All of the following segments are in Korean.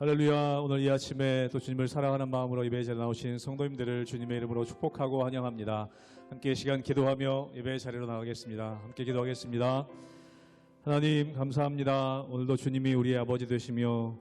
할렐루야. 오늘 이 아침에 또 주님을 사랑하는 마음으로 예배에 자리에 나오신 성도님들을 주님의 이름으로 축복하고 환영합니다. 함께 시간 기도하며 예배의 자리로 나가겠습니다. 함께 기도하겠습니다. 하나님 감사합니다. 오늘도 주님이 우리의 아버지 되시며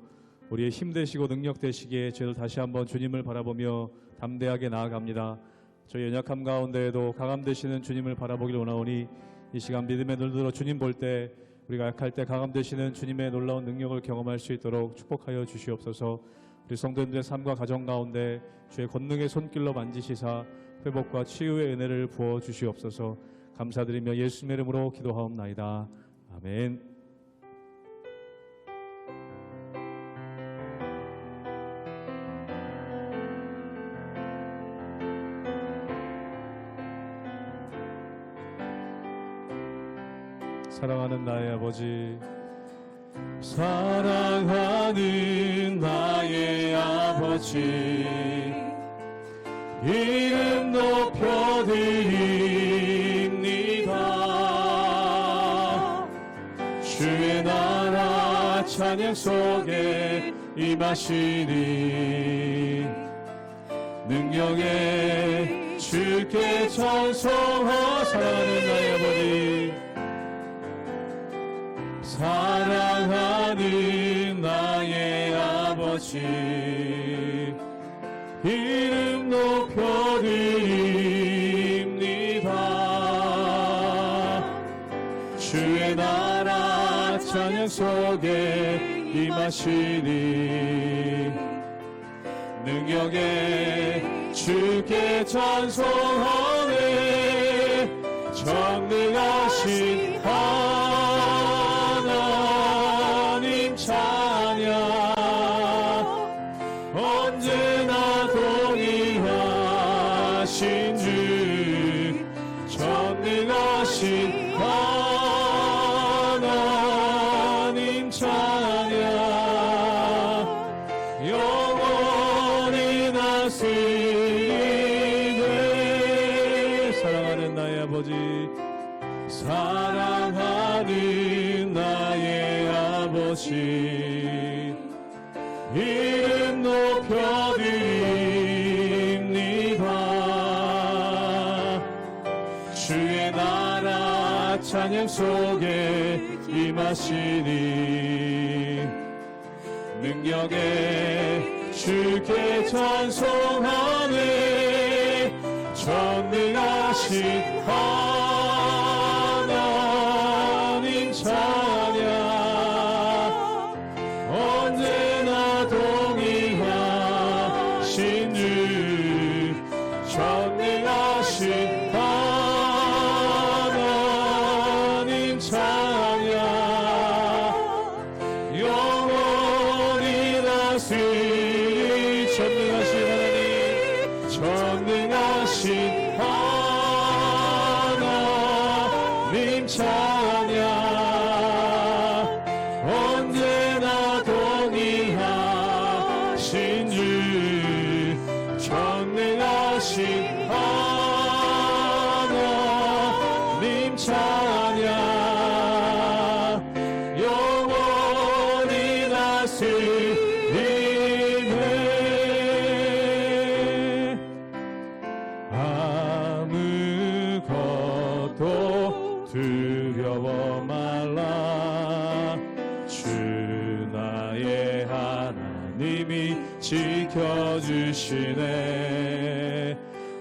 우리의 힘 되시고 능력 되시기에 저희들 다시 한번 주님을 바라보며 담대하게 나아갑니다. 저희 연약함 가운데에도 강함 되시는 주님을 바라보기를 원하오니 이 시간 믿음의 눈을 들어 주님 볼 때 우리가 약할 때 강함 되시는 주님의 놀라운 능력을 경험할 수 있도록 축복하여 주시옵소서. 우리 성도님들의 삶과 가정 가운데 주의 권능의 손길로 만지시사 회복과 치유의 은혜를 부어 주시옵소서. 감사드리며 예수님의 이름으로 기도하옵나이다. 아멘. 사랑하는 나의 아버지, 사랑하는 나의 아버지, 이름 높여드립니다. 주의 나라 찬양 속에 임하시니 능력에 주께 찬송하. 사랑하는 나의 아버지, 사랑하는 나의 아버지, 이름 높여드립니다. 주의 나라 찬양 속에 임하시니 능력에 주께 찬송하네. 전능하신 하나님 찬양, 언제나 동의하신 주, 전능하신 하나님 찬양, 영원히 다스리네. 사랑하는 나의 아버지, 사랑하는 나의 아버지, 이름 높여드립니다. 주의 나라 찬양 속에 임하시니 능력에 주께 찬송하네. 전능하신 하나님 찬양, 언제나 동의하신 주, 전능하신 하나님 찬양, 영원히 다스리. 전능하신 하나님, 전능하신 하나님 찬양, 언제나 동의하신 주, 전능하신 하나님 찬양, 영원히 다스리네. 아무것도 두려워 말라. 주 나의 하나님이 지켜주시네.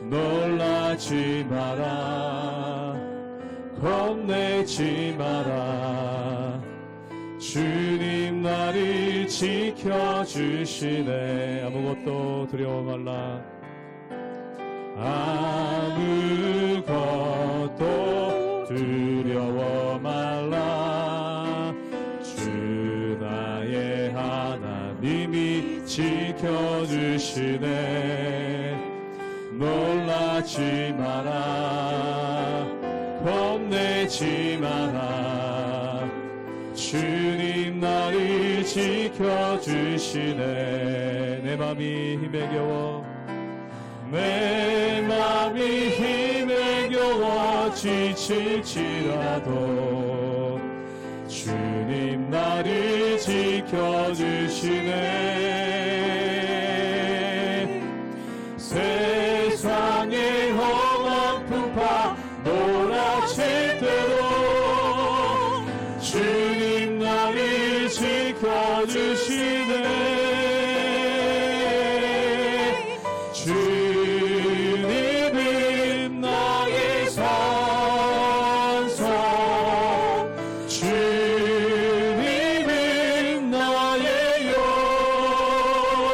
놀라지 마라, 겁내지 마라. 주님 나를 지켜주시네. 아무것도 두려워 말라. 아무것도 두려워 말라. 주 나의 하나님이 지켜주시네. 놀라지 마라, 겁내지 마라. 주님 나를 지켜주시네. 내 맘이 힘에 겨워, 내 맘이 힘에 겨워 지칠지라도 주님 나를 지켜주시네. 세상의 험한 풍파 몰아칠 때도 주님 나를 지켜주시네. 주님은 나의 산성, 주님은 나의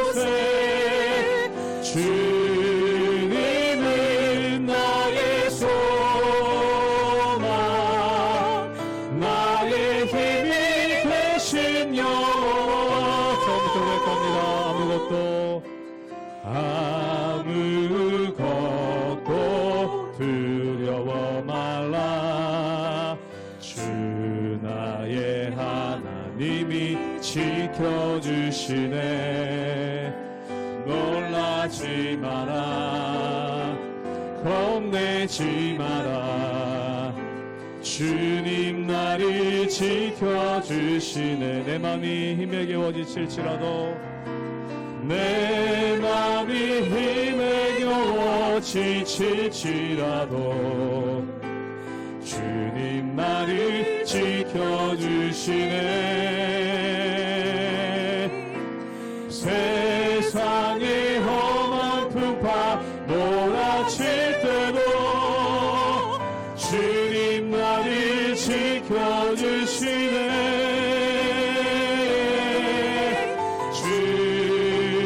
요새, 주님은 나의 소망, 나의 힘이 되신 여호와. 처음부터 고백합니다. 아무것도 두려워 말라. 주 나의 하나님이 지켜주시네. 놀라지 마라, 겁내지 마라. 주님 나를 지켜주시네. 내 맘이 힘에 겨워 지칠지라도, 내 맘이 힘에 겨워 지칠지라도 주님 나를 지켜주시네. 세상의 험한 풍파 몰아칠 때도 주님 나를 지켜주시네.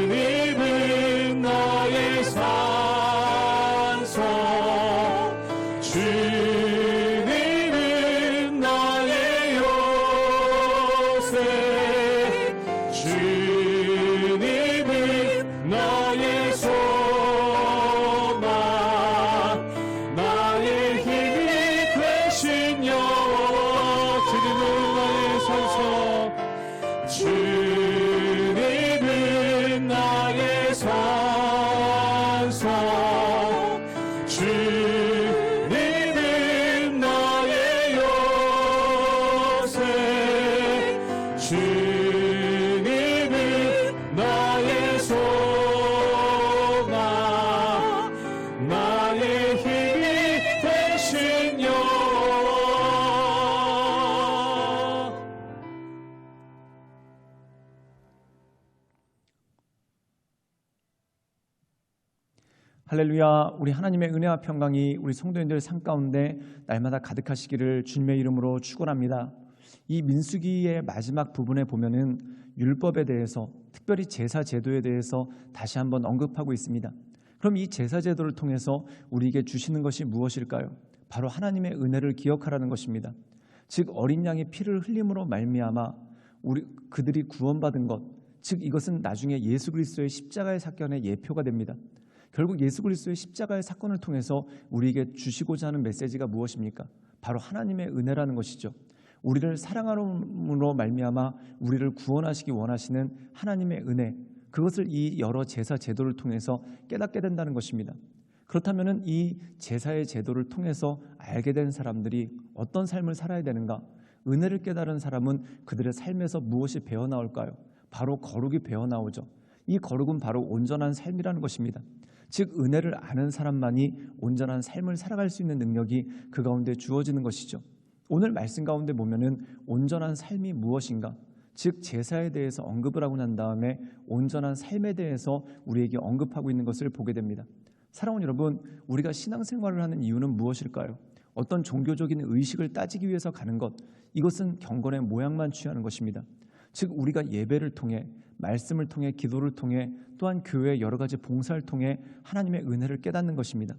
주님은 나의 산성, 주님은 나의 요새, 주님은 나의 소망, 나의 힘이 되신 여호와. 주님은 나의 산성, 주님은 나의 산성, 주님은 나의 요새, 주님은 나의 소망, 나의 힘이 되신 여호와. 할렐루야. 우리 하나님의 은혜와 평강이 우리 성도님들 삶 가운데 날마다 가득하시기를 주님의 이름으로 축원합니다. 이 민수기의 마지막 부분에 보면은 율법에 대해서, 특별히 제사 제도에 대해서 다시 한번 언급하고 있습니다. 그럼 이 제사 제도를 통해서 우리에게 주시는 것이 무엇일까요? 바로 하나님의 은혜를 기억하라는 것입니다. 즉 어린 양의 피를 흘림으로 말미암아 그들이 구원받은 것, 즉 이것은 나중에 예수 그리스도의 십자가의 사건의 예표가 됩니다. 결국 예수 그리스도의 십자가의 사건을 통해서 우리에게 주시고자 하는 메시지가 무엇입니까? 바로 하나님의 은혜라는 것이죠. 우리를 사랑함으로 말미암아 우리를 구원하시기 원하시는 하나님의 은혜, 그것을 이 여러 제사 제도를 통해서 깨닫게 된다는 것입니다. 그렇다면 이 제사의 제도를 통해서 알게 된 사람들이 어떤 삶을 살아야 되는가? 은혜를 깨달은 사람은 그들의 삶에서 무엇이 배어나올까요? 바로 거룩이 배어나오죠. 이 거룩은 바로 온전한 삶이라는 것입니다. 즉 은혜를 아는 사람만이 온전한 삶을 살아갈 수 있는 능력이 그 가운데 주어지는 것이죠. 오늘 말씀 가운데 보면은 온전한 삶이 무엇인가, 즉 제사에 대해서 언급을 하고 난 다음에 온전한 삶에 대해서 우리에게 언급하고 있는 것을 보게 됩니다. 사랑하는 여러분, 우리가 신앙생활을 하는 이유는 무엇일까요? 어떤 종교적인 의식을 따지기 위해서 가는 것, 이것은 경건의 모양만 취하는 것입니다. 즉 우리가 예배를 통해, 말씀을 통해, 기도를 통해, 또한 교회의 여러 가지 봉사를 통해 하나님의 은혜를 깨닫는 것입니다.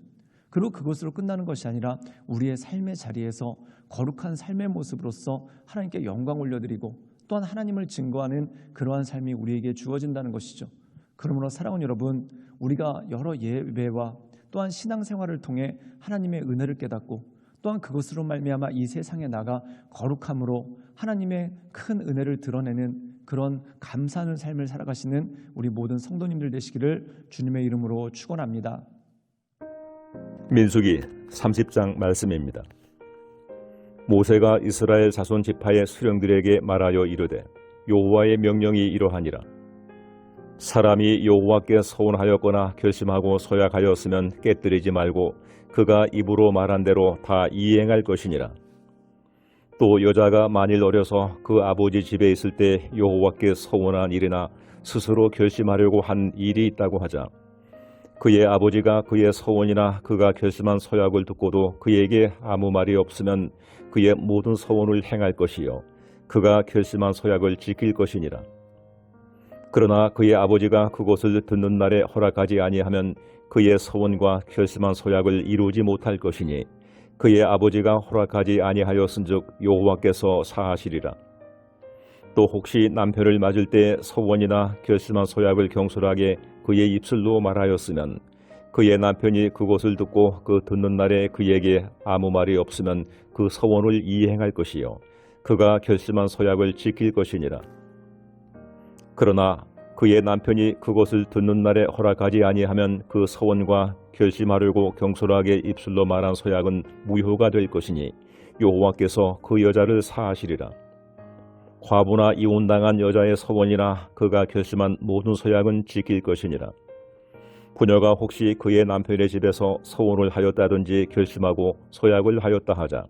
그리고 그것으로 끝나는 것이 아니라 우리의 삶의 자리에서 거룩한 삶의 모습으로서 하나님께 영광 올려드리고 또한 하나님을 증거하는 그러한 삶이 우리에게 주어진다는 것이죠. 그러므로 사랑하는 여러분, 우리가 여러 예배와 또한 신앙생활을 통해 하나님의 은혜를 깨닫고 또한 그것으로 말미암아 이 세상에 나가 거룩함으로 하나님의 큰 은혜를 드러내는 그런 감사하는 삶을 살아가시는 우리 모든 성도님들 되시기를 주님의 이름으로 축원합니다. 민수기 30장 말씀입니다. 모세가 이스라엘 자손 지파의 수령들에게 말하여 이르되 여호와의 명령이 이러하니라. 사람이 여호와께 서원하였거나 결심하고 소약하였으면 깨뜨리지 말고 그가 입으로 말한 대로 다 이행할 것이니라. 또 여자가 만일 어려서 그 아버지 집에 있을 때 여호와께 서원한 일이나 스스로 결심하려고 한 일이 있다고 하자 그의 아버지가 그의 서원이나 그가 결심한 서약을 듣고도 그에게 아무 말이 없으면 그의 모든 서원을 행할 것이요 그가 결심한 서약을 지킬 것이니라. 그러나 그의 아버지가 그것을 듣는 날에 허락하지 아니하면 그의 서원과 결심한 서약을 이루지 못할 것이니 그의 아버지가 허락하지 아니하였은즉 여호와께서 사하시리라. 또 혹시 남편을 맞을 때 서원이나 결심한 서약을 경솔하게 그의 입술로 말하였으면 그의 남편이 그것을 듣고 그 듣는 날에 그에게 아무 말이 없으면 그 서원을 이행할 것이요 그가 결심한 서약을 지킬 것이니라. 그러나 그의 남편이 그것을 듣는 날에 허락하지 아니하면 그 서원과 결심하려고 경솔하게 입술로 말한 서약은 무효가 될 것이니 여호와께서 그 여자를 사하시리라. 과부나 이혼당한 여자의 서원이나 그가 결심한 모든 서약은 지킬 것이니라. 부녀가 혹시 그의 남편의 집에서 서원을 하였다든지 결심하고 서약을 하였다 하자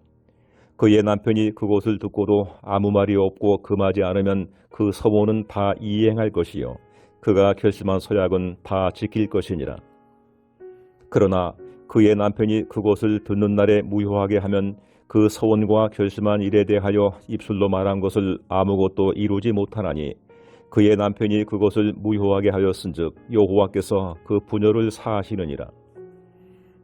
그의 남편이 그것을 듣고도 아무 말이 없고 금하지 않으면 그 서원은 다 이행할 것이요 그가 결심한 서약은 다 지킬 것이니라. 그러나 그의 남편이 그것을 듣는 날에 무효하게 하면 그 서원과 결심한 일에 대하여 입술로 말한 것을 아무것도 이루지 못하나니 그의 남편이 그것을 무효하게 하였은즉 여호와께서 그 부녀를 사하시느니라.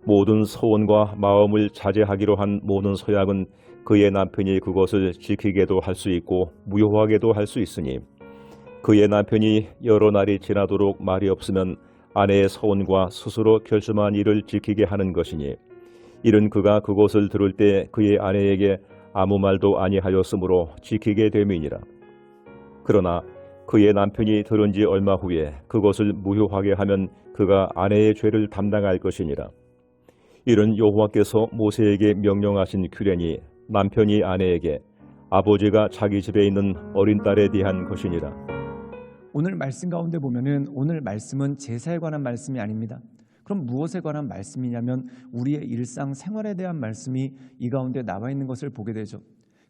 모든 서원과 마음을 자제하기로 한 모든 서약은 그의 남편이 그것을 지키게도 할 수 있고 무효하게도 할 수 있으니 그의 남편이 여러 날이 지나도록 말이 없으면 아내의 서원과 스스로 결심한 일을 지키게 하는 것이니 이는 그가 그것을 들을 때 그의 아내에게 아무 말도 아니하였으므로 지키게 됨이니라. 그러나 그의 남편이 들은 지 얼마 후에 그것을 무효하게 하면 그가 아내의 죄를 담당할 것이니라. 이는 여호와께서 모세에게 명령하신 규례니 남편이 아내에게 아버지가 자기 집에 있는 어린 딸에 대한 것이니라. 오늘 말씀 가운데 보면은 오늘 말씀은 제사에 관한 말씀이 아닙니다. 그럼 무엇에 관한 말씀이냐면 우리의 일상생활에 대한 말씀이 이 가운데 나와 있는 것을 보게 되죠.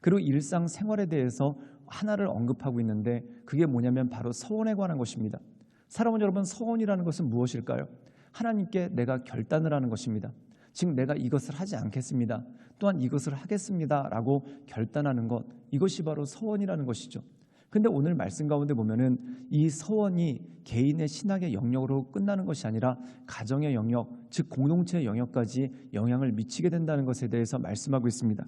그리고 일상생활에 대해서 하나를 언급하고 있는데 그게 뭐냐면 바로 서원에 관한 것입니다. 사랑하는 여러분, 서원이라는 것은 무엇일까요? 하나님께 내가 결단을 하는 것입니다. 즉 내가 이것을 하지 않겠습니다. 또한 이것을 하겠습니다 라고 결단하는 것, 이것이 바로 서원이라는 것이죠. 근데 오늘 말씀 가운데 보면은 이 서원이 개인의 신학의 영역으로 끝나는 것이 아니라 가정의 영역, 즉 공동체의 영역까지 영향을 미치게 된다는 것에 대해서 말씀하고 있습니다.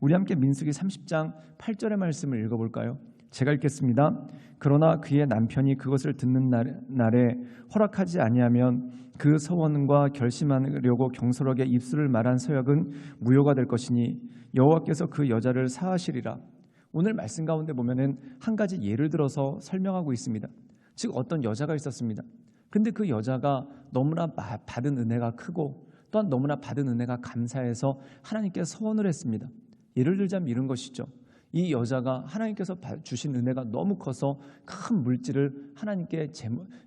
우리 함께 민수기 30장 8절의 말씀을 읽어볼까요? 제가 읽겠습니다. 그러나 그의 남편이 그것을 듣는 날에 허락하지 아니하면 그 서원과 결심하려고 경솔하게 입술을 말한 서약은 무효가 될 것이니 여호와께서 그 여자를 사하시리라. 오늘 말씀 가운데 보면은 한 가지 예를 들어서 설명하고 있습니다. 즉 어떤 여자가 있었습니다. 근데 그 여자가 너무나 받은 은혜가 크고 또한 너무나 받은 은혜가 감사해서 하나님께 서원을 했습니다. 예를 들자면 이런 것이죠. 이 여자가 하나님께서 주신 은혜가 너무 커서 큰 물질을 하나님께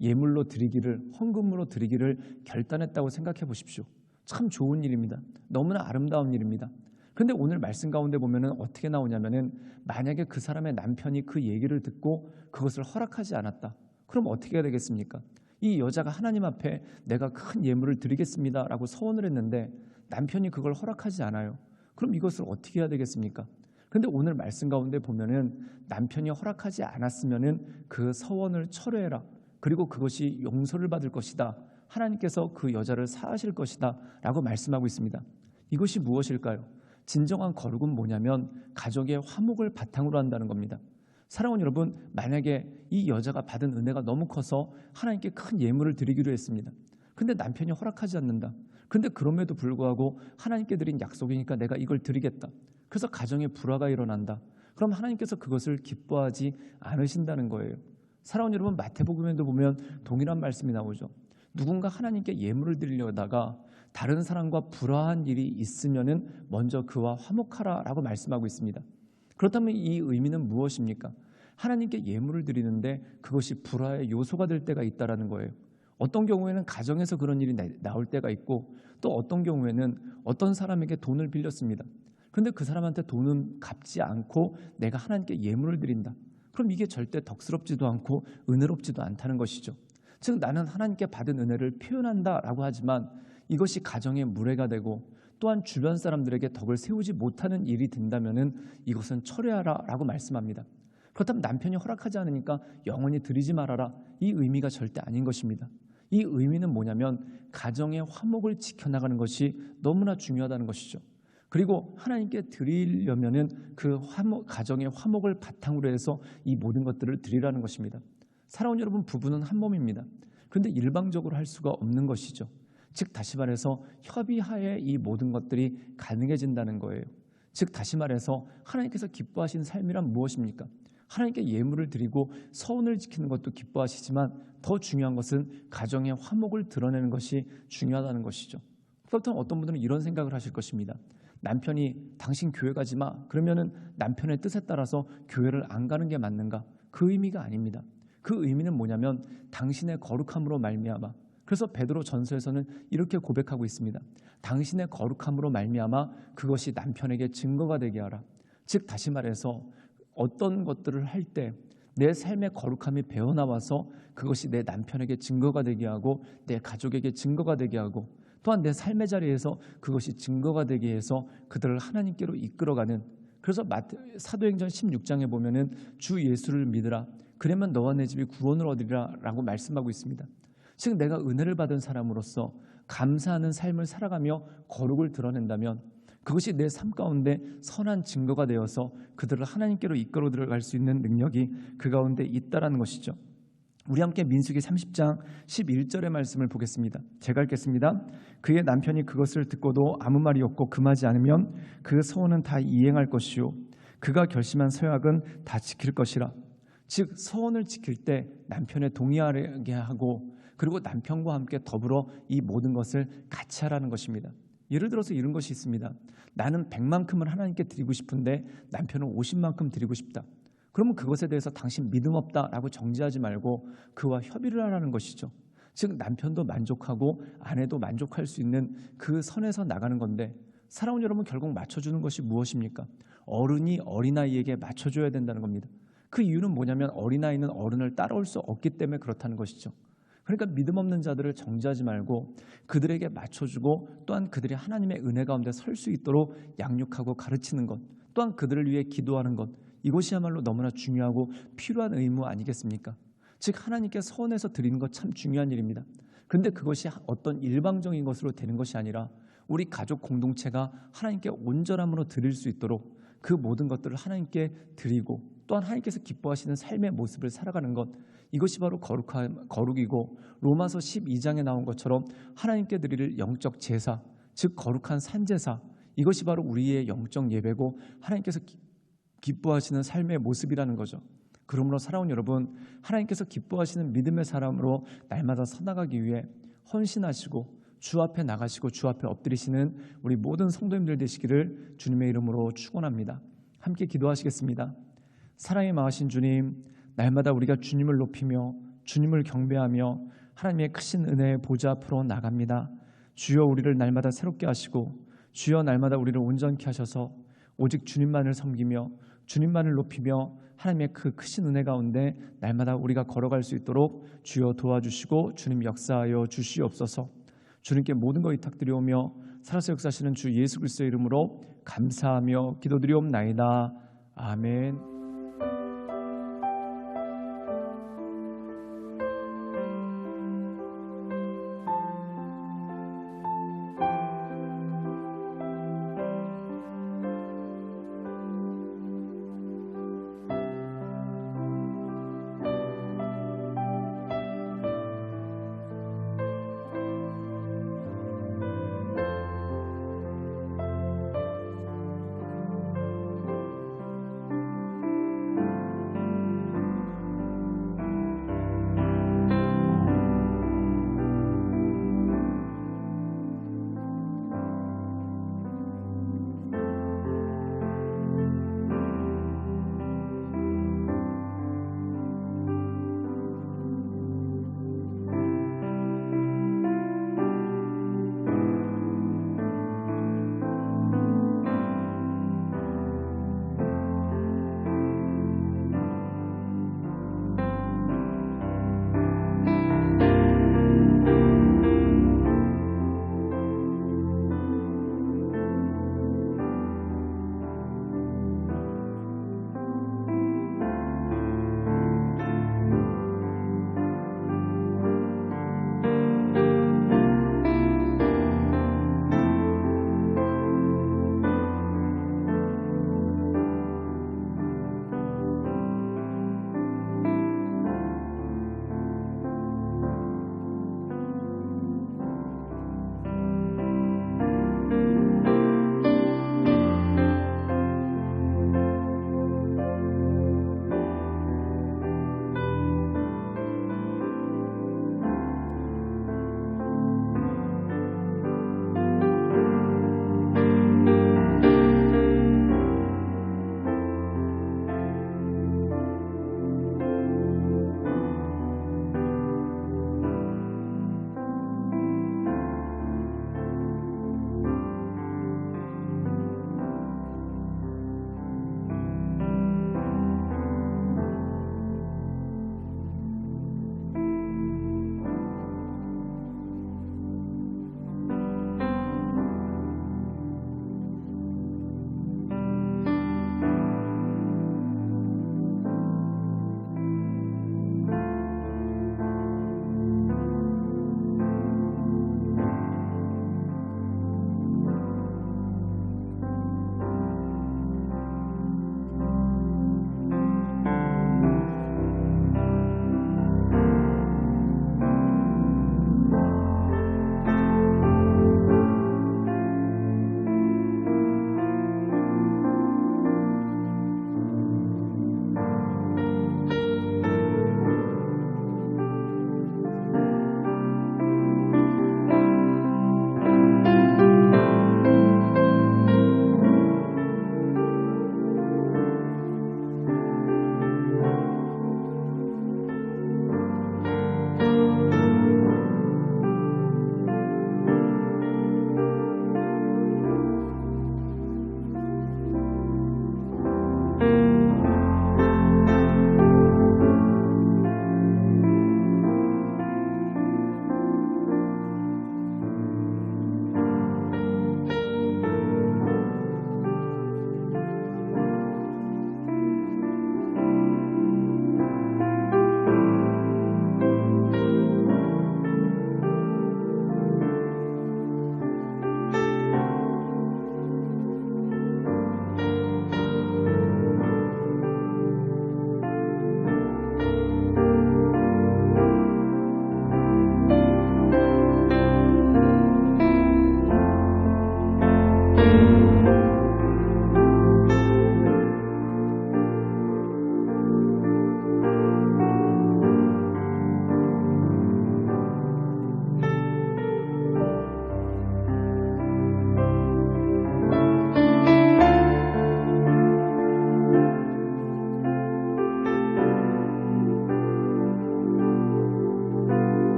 예물로 드리기를, 헌금으로 드리기를 결단했다고 생각해 보십시오. 참 좋은 일입니다. 너무나 아름다운 일입니다. 근데 오늘 말씀 가운데 보면은 어떻게 나오냐면은 만약에 그 사람의 남편이 그 얘기를 듣고 그것을 허락하지 않았다. 그럼 어떻게 해야 되겠습니까? 이 여자가 하나님 앞에 내가 큰 예물을 드리겠습니다라고 서원을 했는데 남편이 그걸 허락하지 않아요. 그럼 이것을 어떻게 해야 되겠습니까? 근데 오늘 말씀 가운데 보면은 남편이 허락하지 않았으면은 그 서원을 철회해라. 그리고 그것이 용서를 받을 것이다. 하나님께서 그 여자를 사하실 것이다 라고 말씀하고 있습니다. 이것이 무엇일까요? 진정한 거룩은 뭐냐면 가족의 화목을 바탕으로 한다는 겁니다. 사랑하는 여러분, 만약에 이 여자가 받은 은혜가 너무 커서 하나님께 큰 예물을 드리기로 했습니다. 근데 남편이 허락하지 않는다. 근데 그럼에도 불구하고 하나님께 드린 약속이니까 내가 이걸 드리겠다. 그래서 가정에 불화가 일어난다. 그럼 하나님께서 그것을 기뻐하지 않으신다는 거예요. 사랑하는 여러분, 마태복음에도 보면 동일한 말씀이 나오죠. 누군가 하나님께 예물을 드리려다가 다른 사람과 불화한 일이 있으면은 먼저 그와 화목하라라고 말씀하고 있습니다. 그렇다면 이 의미는 무엇입니까? 하나님께 예물을 드리는데 그것이 불화의 요소가 될 때가 있다라는 거예요. 어떤 경우에는 가정에서 그런 일이 나올 때가 있고, 또 어떤 경우에는 어떤 사람에게 돈을 빌렸습니다. 그런데 그 사람한테 돈은 갚지 않고 내가 하나님께 예물을 드린다. 그럼 이게 절대 덕스럽지도 않고 은혜롭지도 않다는 것이죠. 즉 나는 하나님께 받은 은혜를 표현한다라고 하지만 이것이 가정의 무례가 되고 또한 주변 사람들에게 덕을 세우지 못하는 일이 된다면은 이것은 철회하라라고 말씀합니다. 그렇다면 남편이 허락하지 않으니까 영원히 드리지 말아라, 이 의미가 절대 아닌 것입니다. 이 의미는 뭐냐면 가정의 화목을 지켜나가는 것이 너무나 중요하다는 것이죠. 그리고 하나님께 드리려면은 그 가정의 화목을 바탕으로 해서 이 모든 것들을 드리라는 것입니다. 사랑하는 여러분, 부부는 한 몸입니다. 그런데 일방적으로 할 수가 없는 것이죠. 즉 다시 말해서 협의하에 이 모든 것들이 가능해진다는 거예요. 즉 다시 말해서 하나님께서 기뻐하시는 삶이란 무엇입니까? 하나님께 예물을 드리고 서운을 지키는 것도 기뻐하시지만 더 중요한 것은 가정의 화목을 드러내는 것이 중요하다는 것이죠. 그렇다면 어떤 분들은 이런 생각을 하실 것입니다. 남편이 당신 교회 가지 마, 그러면은 남편의 뜻에 따라서 교회를 안 가는 게 맞는가? 그 의미가 아닙니다. 그 의미는 뭐냐면 당신의 거룩함으로 말미암아, 그래서 베드로 전서에서는 이렇게 고백하고 있습니다. 당신의 거룩함으로 말미암아 그것이 남편에게 증거가 되게 하라. 즉 다시 말해서 어떤 것들을 할 때 내 삶의 거룩함이 배어나와서 그것이 내 남편에게 증거가 되게 하고 내 가족에게 증거가 되게 하고 또한 내 삶의 자리에서 그것이 증거가 되게 해서 그들을 하나님께로 이끌어가는, 그래서 사도행전 16장에 보면은 주 예수를 믿으라, 그러면 너와 내 집이 구원을 얻으리라 라고 말씀하고 있습니다. 즉 내가 은혜를 받은 사람으로서 감사하는 삶을 살아가며 거룩을 드러낸다면 그것이 내 삶 가운데 선한 증거가 되어서 그들을 하나님께로 이끌어 들어갈 수 있는 능력이 그 가운데 있다라는 것이죠. 우리 함께 민수기 30장 11절의 말씀을 보겠습니다. 제가 읽겠습니다. 그의 남편이 그것을 듣고도 아무 말이 없고 금하지 않으면 그 서원은 다 이행할 것이요 그가 결심한 서약은 다 지킬 것이라. 즉 서원을 지킬 때 남편의 동의하게 하고 그리고 남편과 함께 더불어 이 모든 것을 같이 하라는 것입니다. 예를 들어서 이런 것이 있습니다. 나는 100만큼을 하나님께 드리고 싶은데 남편은 50만큼 드리고 싶다. 그러면 그것에 대해서 당신 믿음 없다라고 정지하지 말고 그와 협의를 하라는 것이죠. 즉 남편도 만족하고 아내도 만족할 수 있는 그 선에서 나가는 건데, 사랑하는 여러분, 결국 맞춰주는 것이 무엇입니까? 어른이 어린아이에게 맞춰줘야 된다는 겁니다. 그 이유는 뭐냐면 어린아이는 어른을 따라올 수 없기 때문에 그렇다는 것이죠. 그러니까 믿음 없는 자들을 정죄하지 말고 그들에게 맞춰주고 또한 그들이 하나님의 은혜 가운데 설 수 있도록 양육하고 가르치는 것, 또한 그들을 위해 기도하는 것, 이것이야말로 너무나 중요하고 필요한 의무 아니겠습니까? 즉 하나님께 서원해서 드리는 것 참 중요한 일입니다. 그런데 그것이 어떤 일방적인 것으로 되는 것이 아니라 우리 가족 공동체가 하나님께 온전함으로 드릴 수 있도록 그 모든 것들을 하나님께 드리고 또한 하나님께서 기뻐하시는 삶의 모습을 살아가는 것, 이것이 바로 거룩이고 로마서 12장에 나온 것처럼 하나님께 드릴 영적 제사, 즉 거룩한 산제사, 이것이 바로 우리의 영적 예배고 하나님께서 기뻐하시는 삶의 모습이라는 거죠. 그러므로 사랑하는 여러분, 하나님께서 기뻐하시는 믿음의 사람으로 날마다 서나가기 위해 헌신하시고 주 앞에 나가시고 주 앞에 엎드리시는 우리 모든 성도님들 되시기를 주님의 이름으로 축원합니다. 함께 기도하시겠습니다. 사랑의 마하신 주님, 날마다 우리가 주님을 높이며 주님을 경배하며 하나님의 크신 은혜의 보좌 앞으로 나갑니다. 주여 우리를 날마다 새롭게 하시고 주여 날마다 우리를 온전케 하셔서 오직 주님만을 섬기며 주님만을 높이며 하나님의 그 크신 은혜 가운데 날마다 우리가 걸어갈 수 있도록 주여 도와주시고 주님 역사하여 주시옵소서. 주님께 모든 것 의탁드리오며 살아서 역사하시는 주 예수 그리스도의 이름으로 감사하며 기도드리옵나이다. 아멘.